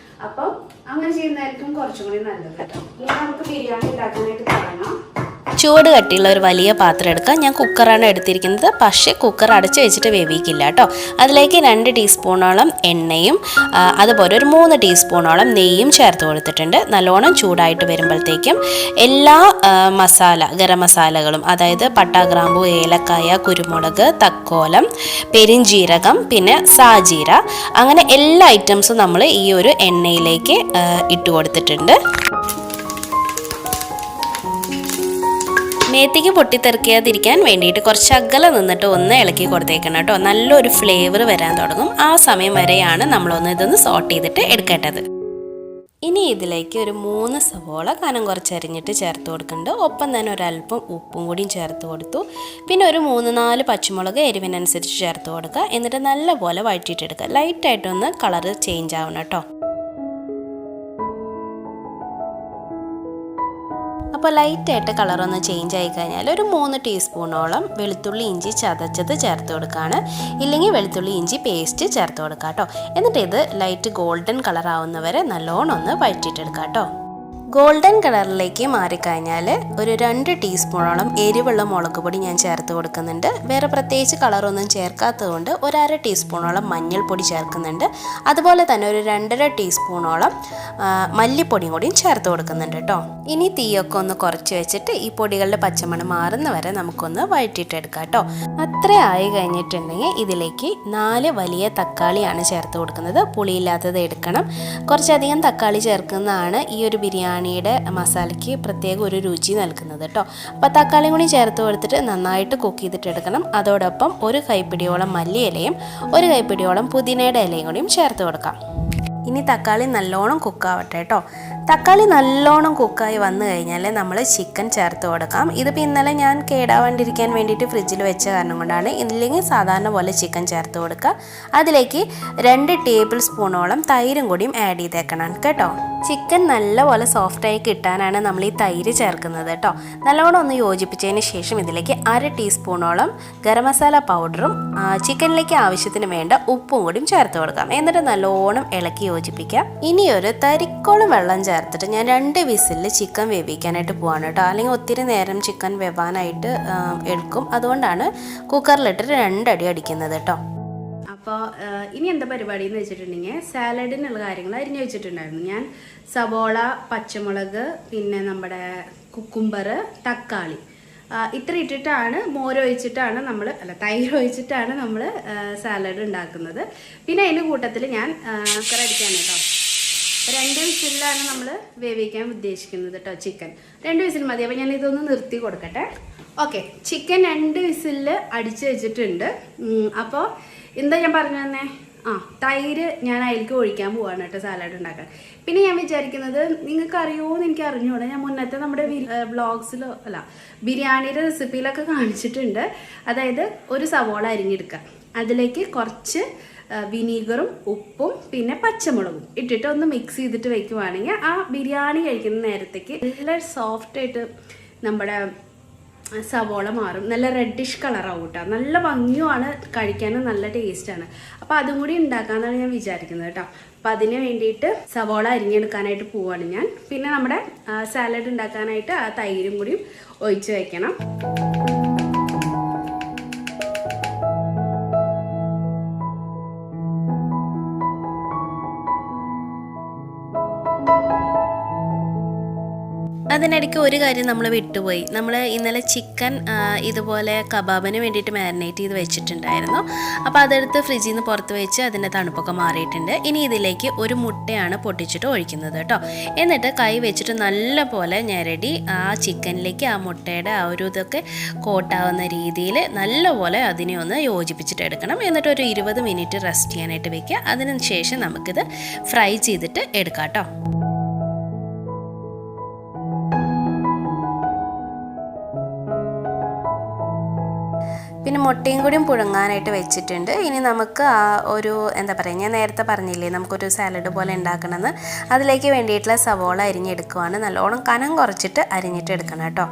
അപ്പം അങ്ങനെ ചെയ്യുന്നതായിരിക്കും കുറച്ചും കൂടി നല്ലത് കേട്ടോ. ഇനി നമുക്ക് ബിരിയാണി ഉണ്ടാക്കാനായിട്ട് തുടങ്ങാം. ചൂട് കട്ടിയുള്ള ഒരു വലിയ പാത്രം എടുക്കാം. ഞാൻ കുക്കറാണ് എടുത്തിരിക്കുന്നത്, പക്ഷേ കുക്കർ അടച്ച് വെച്ചിട്ട് വേവിക്കില്ല കേട്ടോ. അതിലേക്ക് 2 ടീസ്പൂണോളം എണ്ണയും അതുപോലെ ഒരു 3 ടീസ്പൂണോളം നെയ്യും ചേർത്ത് കൊടുത്തിട്ടുണ്ട്. നല്ലോണം ചൂടായിട്ട് വരുമ്പോഴത്തേക്കും എല്ലാ ഗരം മസാലകളും, അതായത് പട്ട, ഗ്രാമ്പു, ഏലക്കായ, കുരുമുളക്, തക്കോലം, പെരിഞ്ജീരകം, പിന്നെ സാജീര, അങ്ങനെ എല്ലാ ഐറ്റംസും നമ്മൾ ഈ ഒരു എണ്ണയിലേക്ക് ഇട്ട് കൊടുത്തിട്ടുണ്ട്. മേത്തിക്ക് പൊട്ടിത്തെറിക്കാതിരിക്കാൻ വേണ്ടിയിട്ട് കുറച്ച് അകലെ നിന്നിട്ട് ഒന്ന് ഇളക്കി കൊടുത്തേക്കണം കേട്ടോ. നല്ലൊരു ഫ്ലേവർ വരാൻ തുടങ്ങും. ആ സമയം വരെയാണ് നമ്മളൊന്ന് ഇതൊന്ന് സോട്ട് ചെയ്തിട്ട് എടുക്കേണ്ടത്. ഇനി ഇതിലേക്ക് ഒരു 3 സവോള കനം കുറച്ചരിഞ്ഞിട്ട് ചേർത്ത് കൊടുക്കുന്നുണ്ട്. ഒപ്പം തന്നെ ഒരല്പം ഉപ്പും കൂടിയും ചേർത്ത് കൊടുത്തു. പിന്നെ ഒരു 3-4 പച്ചമുളക് എരിവിനനുസരിച്ച് ചേർത്ത് കൊടുക്കുക. എന്നിട്ട് നല്ലപോലെ വഴറ്റിയിട്ടെടുക്കുക. ലൈറ്റായിട്ടൊന്ന് കളറ് ചേഞ്ച് ആവണം കേട്ടോ. അപ്പോൾ ലൈറ്റായിട്ട് കളറൊന്ന് ചേഞ്ച് ആയി കഴിഞ്ഞാൽ ഒരു 3 ടീസ്പൂണോളം വെളുത്തുള്ളി ഇഞ്ചി ചതച്ചത് ചേർത്ത് കൊടുക്കുകയാണ്. ഇല്ലെങ്കിൽ വെളുത്തുള്ളി ഇഞ്ചി പേസ്റ്റ് ചേർത്ത് കൊടുക്കുക കേട്ടോ. എന്നിട്ട് ഇത് ലൈറ്റ് ഗോൾഡൻ കളർ ആവുന്നവരെ നല്ലോണം ഒന്ന് വഴറ്റിയിട്ടെടുക്കുക കേട്ടോ. ഗോൾഡൻ കളറിലേക്ക് മാറിക്കഴിഞ്ഞാൽ ഒരു 2 ടീസ്പൂണോളം എരിവുള്ള മുളക് പൊടി ഞാൻ ചേർത്ത് കൊടുക്കുന്നുണ്ട്. വേറെ പ്രത്യേകിച്ച് കളറൊന്നും ചേർക്കാത്തതുകൊണ്ട് ഒരു 1/2 ടീസ്പൂണോളം മഞ്ഞൾപ്പൊടി ചേർക്കുന്നുണ്ട്. അതുപോലെ തന്നെ ഒരു 2.5 ടീസ്പൂണോളം മല്ലിപ്പൊടിയും കൂടിയും ചേർത്ത് കൊടുക്കുന്നുണ്ട് കേട്ടോ. ഇനി തീയൊക്കെ ഒന്ന് കുറച്ച് വെച്ചിട്ട് ഈ പൊടികളുടെ പച്ചമണം മാറുന്ന വരെ നമുക്കൊന്ന് വഴറ്റിയിട്ടെടുക്കാം കേട്ടോ. അത്ര ആയി കഴിഞ്ഞിട്ടുണ്ടെങ്കിൽ ഇതിലേക്ക് 4 വലിയ തക്കാളിയാണ് ചേർത്ത് കൊടുക്കുന്നത്. പുളിയില്ലാത്തത് എടുക്കണം. കുറച്ചധികം തക്കാളി ചേർക്കുന്നതാണ് ഈ ഒരു ബിരിയാണിയുടെ മസാലയ്ക്ക് പ്രത്യേക ഒരു രുചി നൽകുന്നത് കേട്ടോ. അപ്പോൾ തക്കാളിയും കൂടി ചേർത്ത് കൊടുത്തിട്ട് നന്നായിട്ട് കുക്ക് ചെയ്തിട്ട് എടുക്കണം. അതോടൊപ്പം 1 കൈപ്പിടിയോളം മല്ലിയിലയും 1 കൈപ്പിടിയോളം പുതിനയുടെ ഇലയും കൂടിയും ചേർത്ത് കൊടുക്കാം. ഇനി തക്കാളി നല്ലോണം കുക്കാവട്ടെ കേട്ടോ. തക്കാളി നല്ലോണം കുക്കായി വന്നു കഴിഞ്ഞാൽ നമ്മൾ ചിക്കൻ ചേർത്ത് കൊടുക്കാം. ഇതിപ്പോൾ ഇന്നലെ ഞാൻ കേടാവാണ്ടിരിക്കാൻ വേണ്ടിയിട്ട് ഫ്രിഡ്ജിൽ വെച്ച കാരണം കൊണ്ടാണ്. ഇല്ലെങ്കിൽ സാധാരണ പോലെ ചിക്കൻ ചേർത്ത് കൊടുക്കുക. അതിലേക്ക് 2 ടേബിൾ സ്പൂണോളം തൈരും കൂടിയും ആഡ് ചെയ്തേക്കണം കേട്ടോ. ചിക്കൻ നല്ലപോലെ സോഫ്റ്റായി കിട്ടാനാണ് നമ്മൾ ഈ തൈര് ചേർക്കുന്നത് കേട്ടോ. നല്ലോണം ഒന്ന് യോജിപ്പിച്ചതിന് ശേഷം ഇതിലേക്ക് 1/2 ടീസ്പൂണോളം ഗരം മസാല പൗഡറും ചിക്കനിലേക്ക് ആവശ്യത്തിന് വേണ്ട ഉപ്പും കൂടിയും ചേർത്ത് കൊടുക്കാം. എന്നിട്ട് നല്ലോണം ഇളക്കി യോജിപ്പിക്കാം. ഇനി ഒരു തരിക്കോളം വെള്ളം ചേർത്തിട്ട് ഞാൻ 2 വിസിലിൽ ചിക്കൻ വേവിക്കാനായിട്ട് പോവാണ് കേട്ടോ. അല്ലെങ്കിൽ ഒത്തിരി നേരം ചിക്കൻ വേവാനായിട്ട് എടുക്കും. അതുകൊണ്ടാണ് കുക്കറിലിട്ട് 2 അടി അടിക്കുന്നത് കേട്ടോ. അപ്പോൾ ഇനി എന്താ പരിപാടി എന്ന് വെച്ചിട്ടുണ്ടെങ്കിൽ സാലഡിനുള്ള കാര്യങ്ങൾ അരിഞ്ഞു വെച്ചിട്ടുണ്ടായിരുന്നു ഞാൻ. സവോള, പച്ചമുളക്, പിന്നെ നമ്മുടെ കുക്കുംബർ, തക്കാളി ഇത്ര ഇട്ടിട്ടാണ്, മോരൊഴിച്ചിട്ടാണ് നമ്മൾ തൈര് ഒഴിച്ചിട്ടാണ് നമ്മൾ സാലഡ് ഉണ്ടാക്കുന്നത്. പിന്നെ അതിൻ്റെ കൂട്ടത്തിൽ ഞാൻ കുക്കർ അടിക്കാൻ കേട്ടോ 2 വിസിലാണ് നമ്മൾ വേവിക്കാൻ ഉദ്ദേശിക്കുന്നത് കേട്ടോ. ചിക്കൻ 2 വിസിൽ മതി. അപ്പോൾ ഞാൻ ഇതൊന്ന് നിർത്തി കൊടുക്കട്ടെ. ഓക്കെ, ചിക്കൻ 2 വിസിലിൽ അടിച്ച് വെച്ചിട്ടുണ്ട്. അപ്പോൾ എന്താ ഞാൻ പറഞ്ഞു തന്നെ, തൈര് ഞാൻ അതിലേക്ക് ഒഴിക്കാൻ പോവാണ് കേട്ടോ സാലഡ് ഉണ്ടാക്കാൻ. പിന്നെ ഞാൻ വിചാരിക്കുന്നത്, നിങ്ങൾക്ക് അറിയുമോയെന്ന് എനിക്ക് അറിഞ്ഞൂടാ, ഞാൻ മുന്നത്തെ നമ്മുടെ വ്ളോഗ്സിലോ ബിരിയാണിയുടെ റെസിപ്പിയിലൊക്കെ കാണിച്ചിട്ടുണ്ട്. അതായത് ഒരു സവോള അരിഞ്ഞെടുക്കുക, അതിലേക്ക് കുറച്ച് വിനീഗറും ഉപ്പും പിന്നെ പച്ചമുളകും ഇട്ടിട്ട് ഒന്ന് മിക്സ് ചെയ്തിട്ട് വെക്കുവാണെങ്കിൽ ആ ബിരിയാണി കഴിക്കുന്ന നേരത്തേക്ക് നല്ല സോഫ്റ്റായിട്ട് നമ്മുടെ സവോള മാറും. നല്ല റെഡിഷ് കളറാവും കേട്ടോ. നല്ല ഭംഗിയുമാണ്, കഴിക്കാനും നല്ല ടേസ്റ്റാണ്. അപ്പോൾ അതും കൂടി ഉണ്ടാക്കാമെന്നാണ് ഞാൻ വിചാരിക്കുന്നത് കേട്ടോ. അപ്പം അതിന് വേണ്ടിയിട്ട് സവോള അരിഞ്ഞെടുക്കാനായിട്ട് പോവാണ് ഞാൻ. പിന്നെ നമ്മുടെ സാലഡ് ഉണ്ടാക്കാനായിട്ട് ആ തൈരും കൂടി ഒഴിച്ച് വയ്ക്കണം. അതിനിടയ്ക്ക് ഒരു കാര്യം നമ്മൾ വിട്ടുപോയി. നമ്മൾ ഇന്നലെ ചിക്കൻ ഇതുപോലെ കബാബിന് വേണ്ടിയിട്ട് മാരിനേറ്റ് ചെയ്ത് വെച്ചിട്ടുണ്ടായിരുന്നു. അപ്പോൾ അതെടുത്ത് ഫ്രിഡ്ജിൽ നിന്ന് പുറത്ത് വെച്ച് അതിൻ്റെ തണുപ്പൊക്കെ മാറിയിട്ടുണ്ട്. ഇനി ഇതിലേക്ക് ഒരു മുട്ടയാണ് പൊട്ടിച്ചിട്ട് ഒഴിക്കുന്നത് കേട്ടോ. എന്നിട്ട് കൈ വെച്ചിട്ട് നല്ല പോലെ ഞെരടി ആ ചിക്കനിലേക്ക് ആ മുട്ടയുടെ ആ ഒരു ഇതൊക്കെ കോട്ടാവുന്ന രീതിയിൽ നല്ലപോലെ അതിനെ ഒന്ന് യോജിപ്പിച്ചിട്ട് എടുക്കണം. എന്നിട്ട് ഒരു 20 മിനിറ്റ് റെസ്റ്റ് ചെയ്യാനായിട്ട് വെക്കുക. അതിന് ശേഷം നമുക്കിത് ഫ്രൈ ചെയ്തിട്ട് എടുക്കാം കേട്ടോ. പിന്നെ മുട്ടയും കൂടിയും പുഴുങ്ങാനായിട്ട് വെച്ചിട്ടുണ്ട്. ഇനി നമുക്ക് ആ ഒരു എന്താ പറയുക, ഞാൻ നേരത്തെ പറഞ്ഞില്ലേ നമുക്കൊരു സാലഡ് പോലെ ഉണ്ടാക്കണമെന്ന്. അതിലേക്ക് വേണ്ടിയിട്ടുള്ള സവോള അരിഞ്ഞെടുക്കുവാണ്. നല്ലോണം കനം കുറച്ചിട്ട് അരിഞ്ഞിട്ട് എടുക്കണം കേട്ടോ.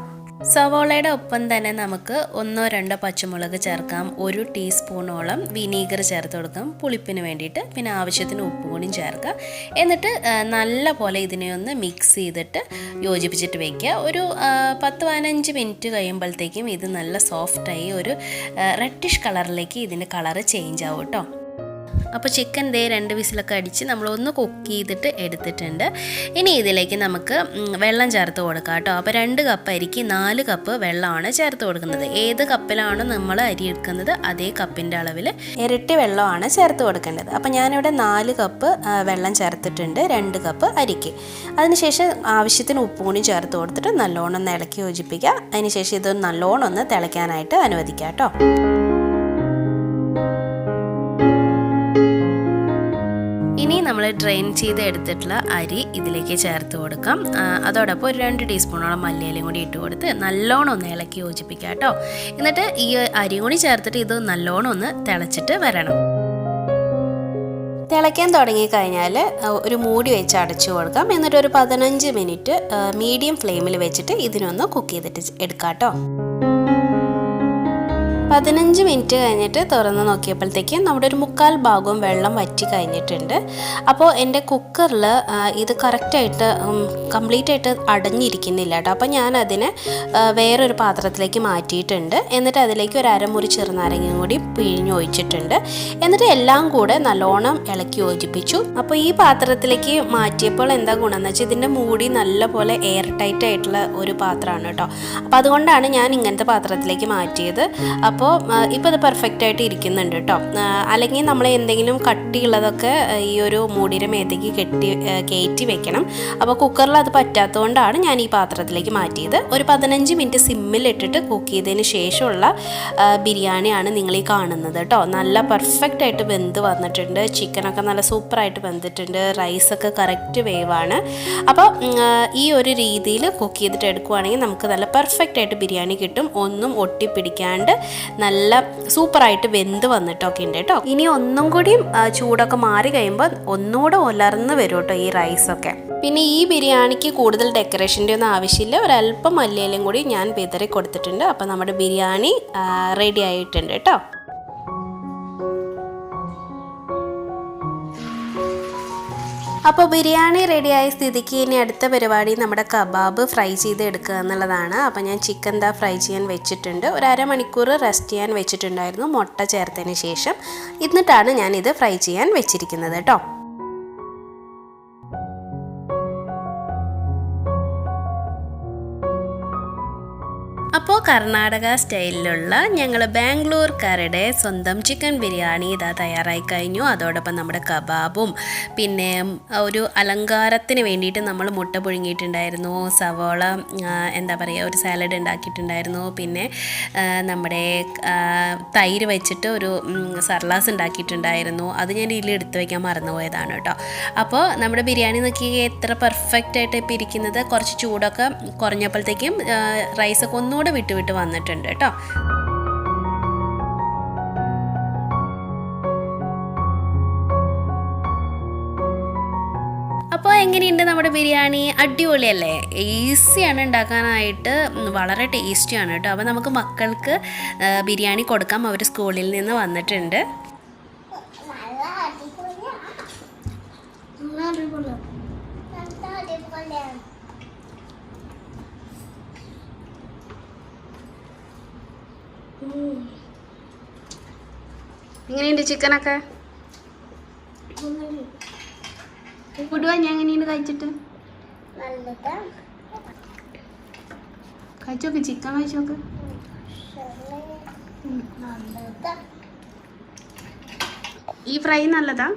സവോളയുടെ ഒപ്പം തന്നെ നമുക്ക് 1-2 പച്ചമുളക് ചേർക്കാം. 1 ടീസ്പൂണോളം വിനീഗർ ചേർത്ത് കൊടുക്കാം പുളിപ്പിന് വേണ്ടിയിട്ട്. പിന്നെ ആവശ്യത്തിന് ഉപ്പ് കൂടിയും ചേർക്കുക. എന്നിട്ട് നല്ല പോലെ ഇതിനെ ഒന്ന് മിക്സ് ചെയ്തിട്ട് യോജിപ്പിച്ചിട്ട് വയ്ക്കുക. ഒരു 10-15 മിനിറ്റ് കഴിയുമ്പോഴത്തേക്കും ഇത് നല്ല സോഫ്റ്റായി ഒരു റെഡിഷ് കളറിലേക്ക് ഇതിൻ്റെ കളറ് ചേഞ്ച് ആവും കേട്ടോ. അപ്പോൾ ചിക്കൻ 2 വിസിലൊക്കെ അടിച്ച് നമ്മളൊന്ന് കുക്ക് ചെയ്തിട്ട് എടുത്തിട്ടുണ്ട്. ഇനി ഇതിലേക്ക് നമുക്ക് വെള്ളം ചേർത്ത് കൊടുക്കാം കേട്ടോ. അപ്പോൾ 2 കപ്പ് അരിക്ക് 4 കപ്പ് വെള്ളമാണ് ചേർത്ത് കൊടുക്കുന്നത്. ഏത് കപ്പിലാണോ നമ്മൾ അരി എടുക്കുന്നത് അതേ കപ്പിൻ്റെ അളവിൽ ഇരട്ടി വെള്ളമാണ് ചേർത്ത് കൊടുക്കേണ്ടത്. അപ്പോൾ ഞാനിവിടെ 4 കപ്പ് വെള്ളം ചേർത്തിട്ടുണ്ട് 2 കപ്പ് അരിക്ക്. അതിനുശേഷം ആവശ്യത്തിന് ഉപ്പും കൂടി ചേർത്ത് കൊടുത്തിട്ട് നല്ലോണം ഒന്ന് ഇളക്കി യോജിപ്പിക്കുക. അതിനുശേഷം ഇത് നല്ലോണം ഒന്ന് തിളയ്ക്കാനായിട്ട് അനുവദിക്കുക കേട്ടോ. ഇനി നമ്മൾ ഡ്രെയിൻ ചെയ്ത് എടുത്തിട്ടുള്ള അരി ഇതിലേക്ക് ചേർത്ത് കൊടുക്കാം. അതോടൊപ്പം ഒരു 2 ടീസ്പൂണോളം മല്ലിയിലയും കൂടി ഇട്ട് കൊടുത്ത് നല്ലോണം ഒന്ന് ഇളക്കി യോജിപ്പിക്കുക കേട്ടോ. എന്നിട്ട് ഈ അരിയും കൂടി ചേർത്തിട്ട് ഇത് നല്ലോണം ഒന്ന് തിളച്ചിട്ട് വരണം. തിളയ്ക്കാൻ തുടങ്ങിക്കഴിഞ്ഞാൽ ഒരു മൂടി വെച്ച് അടച്ചു കൊടുക്കാം. എന്നിട്ട് ഒരു 15 മിനിറ്റ് മീഡിയം ഫ്ലെയിമിൽ വെച്ചിട്ട് ഇതിനൊന്ന് കുക്ക് ചെയ്തിട്ട് എടുക്കാം കേട്ടോ. 15 മിനിറ്റ് കഴിഞ്ഞിട്ട് തുറന്ന് നോക്കിയപ്പോഴത്തേക്കും നമ്മുടെ ഒരു 1/4 ഭാഗവും വെള്ളം വറ്റി കഴിഞ്ഞിട്ടുണ്ട്. അപ്പോൾ എൻ്റെ കുക്കറിൽ ഇത് കറക്റ്റായിട്ട് കംപ്ലീറ്റ് ആയിട്ട് അടഞ്ഞിരിക്കുന്നില്ല കേട്ടോ. അപ്പോൾ ഞാൻ അതിനെ വേറൊരു പാത്രത്തിലേക്ക് മാറ്റിയിട്ടുണ്ട്. എന്നിട്ട് അതിലേക്ക് ഒരു അരമുറി ചെറുനാരങ്ങയും കൂടി പിഴിഞ്ഞൊഴിച്ചിട്ടുണ്ട്. എന്നിട്ട് എല്ലാം കൂടെ നല്ലോണം ഇളക്കി യോജിപ്പിച്ചു. അപ്പോൾ ഈ പാത്രത്തിലേക്ക് മാറ്റിയപ്പോൾ എന്താ ഗുണമെന്ന് വെച്ചാൽ ഇതിൻ്റെ മൂടി നല്ല പോലെ എയർ ടൈറ്റ് ആയിട്ടുള്ള ഒരു പാത്രമാണ് കേട്ടോ. അപ്പോൾ അതുകൊണ്ടാണ് ഞാൻ ഇങ്ങനത്തെ പാത്രത്തിലേക്ക് മാറ്റിയത്. അപ്പോൾ അപ്പോൾ ഇപ്പോൾ അത് പെർഫെക്റ്റായിട്ട് ഇരിക്കുന്നുണ്ട് കേട്ടോ. അല്ലെങ്കിൽ നമ്മൾ എന്തെങ്കിലും കട്ടിയുള്ളതൊക്കെ ഈ ഒരു മൂടിയുടെ മേത്തേക്ക് കയറ്റി വെക്കണം. അപ്പോൾ കുക്കറിൽ അത് പറ്റാത്തതുകൊണ്ടാണ് ഞാൻ ഈ പാത്രത്തിലേക്ക് മാറ്റിയത്. ഒരു 15 മിനിറ്റ് സിമ്മിലിട്ടിട്ട് കുക്ക് ചെയ്തതിന് ശേഷമുള്ള ബിരിയാണിയാണ് നിങ്ങൾ ഈ കാണുന്നത് കേട്ടോ. നല്ല പെർഫെക്റ്റായിട്ട് വെന്ത് വന്നിട്ടുണ്ട്. ചിക്കനൊക്കെ നല്ല സൂപ്പറായിട്ട് വെന്തിട്ടുണ്ട്. റൈസൊക്കെ കറക്റ്റ് വേവാണ്. അപ്പോൾ ഈ ഒരു രീതിയിൽ കുക്ക് ചെയ്തിട്ട് എടുക്കുവാണെങ്കിൽ നമുക്ക് നല്ല പെർഫെക്റ്റായിട്ട് ബിരിയാണി കിട്ടും. ഒന്നും ഒട്ടിപ്പിടിക്കാണ്ട് നല്ല സൂപ്പറായിട്ട് വെന്ത് വന്നിട്ടൊക്കെ ഉണ്ട് കേട്ടോ. ഇനി ഒന്നും കൂടി ചൂടൊക്കെ മാറി കഴിയുമ്പോൾ ഒന്നുകൂടെ ഉലർന്ന് വരും കേട്ടോ ഈ റൈസൊക്കെ. പിന്നെ ഈ ബിരിയാണിക്ക് കൂടുതൽ ഡെക്കറേഷൻ്റെ ഒന്നും ആവശ്യമില്ല. ഒരല്പം മല്ലിയിലയും കൂടി ഞാൻ വിതറി കൊടുത്തിട്ടുണ്ട്. അപ്പോൾ നമ്മുടെ ബിരിയാണി റെഡി ആയിട്ടുണ്ട് കേട്ടോ. അപ്പോൾ ബിരിയാണി റെഡിയായ സ്ഥിതിക്ക് ഇനി അടുത്ത പരിപാടി നമ്മുടെ കബാബ് ഫ്രൈ ചെയ്ത് എടുക്കുക എന്നുള്ളതാണ്. അപ്പോൾ ഞാൻ ചിക്കൻ ഫ്രൈ ചെയ്യാൻ വെച്ചിട്ടുണ്ട്. ഒരു അരമണിക്കൂർ റെസ്റ്റ് ചെയ്യാൻ വെച്ചിട്ടുണ്ടായിരുന്നു മുട്ട ചേർത്തതിന് ശേഷം. എന്നിട്ടാണ് ഞാനിത് ഫ്രൈ ചെയ്യാൻ വെച്ചിരിക്കുന്നത് കേട്ടോ. അപ്പോൾ കർണാടക സ്റ്റൈലിലുള്ള ഞങ്ങൾ ബാംഗ്ലൂർക്കാരുടെ സ്വന്തം ചിക്കൻ ബിരിയാണി ഇതാ തയ്യാറായി കഴിഞ്ഞു. അതോടൊപ്പം നമ്മുടെ കബാബും പിന്നെ ഒരു അലങ്കാരത്തിന് വേണ്ടിയിട്ട് നമ്മൾ മുട്ട പുഴുങ്ങിയിട്ടുണ്ടായിരുന്നു. സവോള എന്താ പറയുക ഒരു സാലഡ് ഉണ്ടാക്കിയിട്ടുണ്ടായിരുന്നു. പിന്നെ നമ്മുടെ തൈര് വെച്ചിട്ട് ഒരു സർലാസ് ഉണ്ടാക്കിയിട്ടുണ്ടായിരുന്നു. അത് ഞാൻ ഇതിൽ എടുത്തു വയ്ക്കാൻ മറന്നുപോയതാണ് കേട്ടോ. അപ്പോൾ നമ്മുടെ ബിരിയാണി നോക്കി എത്ര പെർഫെക്റ്റായിട്ട് ഇപ്പോൾ ഇരിക്കുന്നത്. കുറച്ച് ചൂടൊക്കെ കുറഞ്ഞപ്പോഴത്തേക്കും റൈസൊക്കെ ഒന്നുകൂടെ വിട്ട് വന്നിട്ടുണ്ട് കേട്ടോ. അപ്പോൾ എങ്ങനെയുണ്ട് നമ്മുടെ ബിരിയാണി? അടിപൊളിയല്ലേ? ഈസിയാണ് ഉണ്ടാക്കാനായിട്ട്, വളരെ ടേസ്റ്റിയാണ് കേട്ടോ. അപ്പോൾ നമുക്ക് മക്കൾക്ക് ബിരിയാണി കൊടുക്കാം. അവർ സ്കൂളിൽ നിന്ന് വന്നിട്ടുണ്ട്. എങ്ങനെയുണ്ട് ചിക്കനൊക്കെ? ഉപ്പിടുക ഞാൻ എങ്ങനെയുണ്ട് കഴിച്ചിട്ട്? കഴിച്ചോക്ക്, ചിക്കൻ കഴിച്ചോക്ക്. ഈ ഫ്രൈ നല്ലതാ?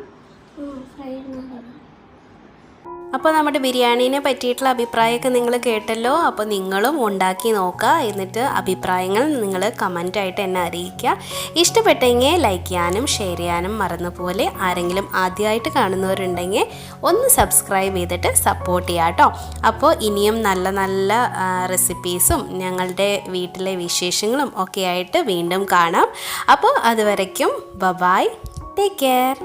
അപ്പോൾ നമ്മുടെ ബിരിയാണീനെ പറ്റിയിട്ടുള്ള അഭിപ്രായമൊക്കെ നിങ്ങൾ കേട്ടല്ലോ. അപ്പോൾ നിങ്ങളും ഉണ്ടാക്കി നോക്കുക. എന്നിട്ട് അഭിപ്രായങ്ങൾ നിങ്ങൾ കമൻറ്റായിട്ട് എന്നെ അറിയിക്കുക. ഇഷ്ടപ്പെട്ടെങ്കിൽ ലൈക്ക് ചെയ്യാനും ഷെയർ ചെയ്യാനും മറന്നുപോലെ. ആരെങ്കിലും ആദ്യമായിട്ട് കാണുന്നവരുണ്ടെങ്കിൽ ഒന്ന് സബ്സ്ക്രൈബ് ചെയ്തിട്ട് സപ്പോർട്ട് ചെയ്യാം കേട്ടോ. അപ്പോൾ ഇനിയും നല്ല നല്ല റെസിപ്പീസും ഞങ്ങളുടെ വീട്ടിലെ വിശേഷങ്ങളും ഒക്കെ ആയിട്ട് വീണ്ടും കാണാം. അപ്പോൾ അതുവരയ്ക്കും ബൈ, ടേക്ക് കെയർ.